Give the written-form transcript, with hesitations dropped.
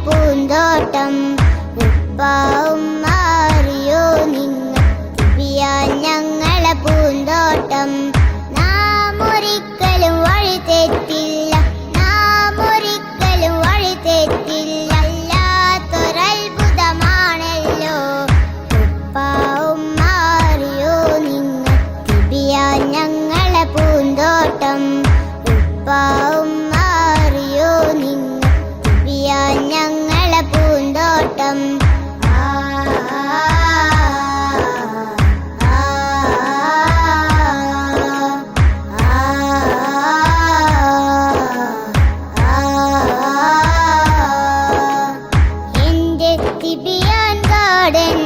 പൂന്തോട്ടം ഉപ്പാവും മാറിയോ നിങ്ങൾ തിബിയാൻ ഞങ്ങളെ പൂന്തോട്ടം. നാം ഒരിക്കലും വഴി തെറ്റില്ല, നാം ഒരിക്കലും വഴി തെറ്റില്ല. അല്ലാത്തൊരത്ഭുതമാണല്ലോ ഉപ്പാവും മാറിയോ നിങ്ങൾ തിബിയാൻ ഞങ്ങളെ പൂന്തോട്ടം ഉപ്പാവും മാറിയോ നിങ്ങൾ തിബിയാൻ ഞങ്ങളെ പൂന്തോട്ടം. എന്റെ തിബിയാൻ ഗാർഡൻ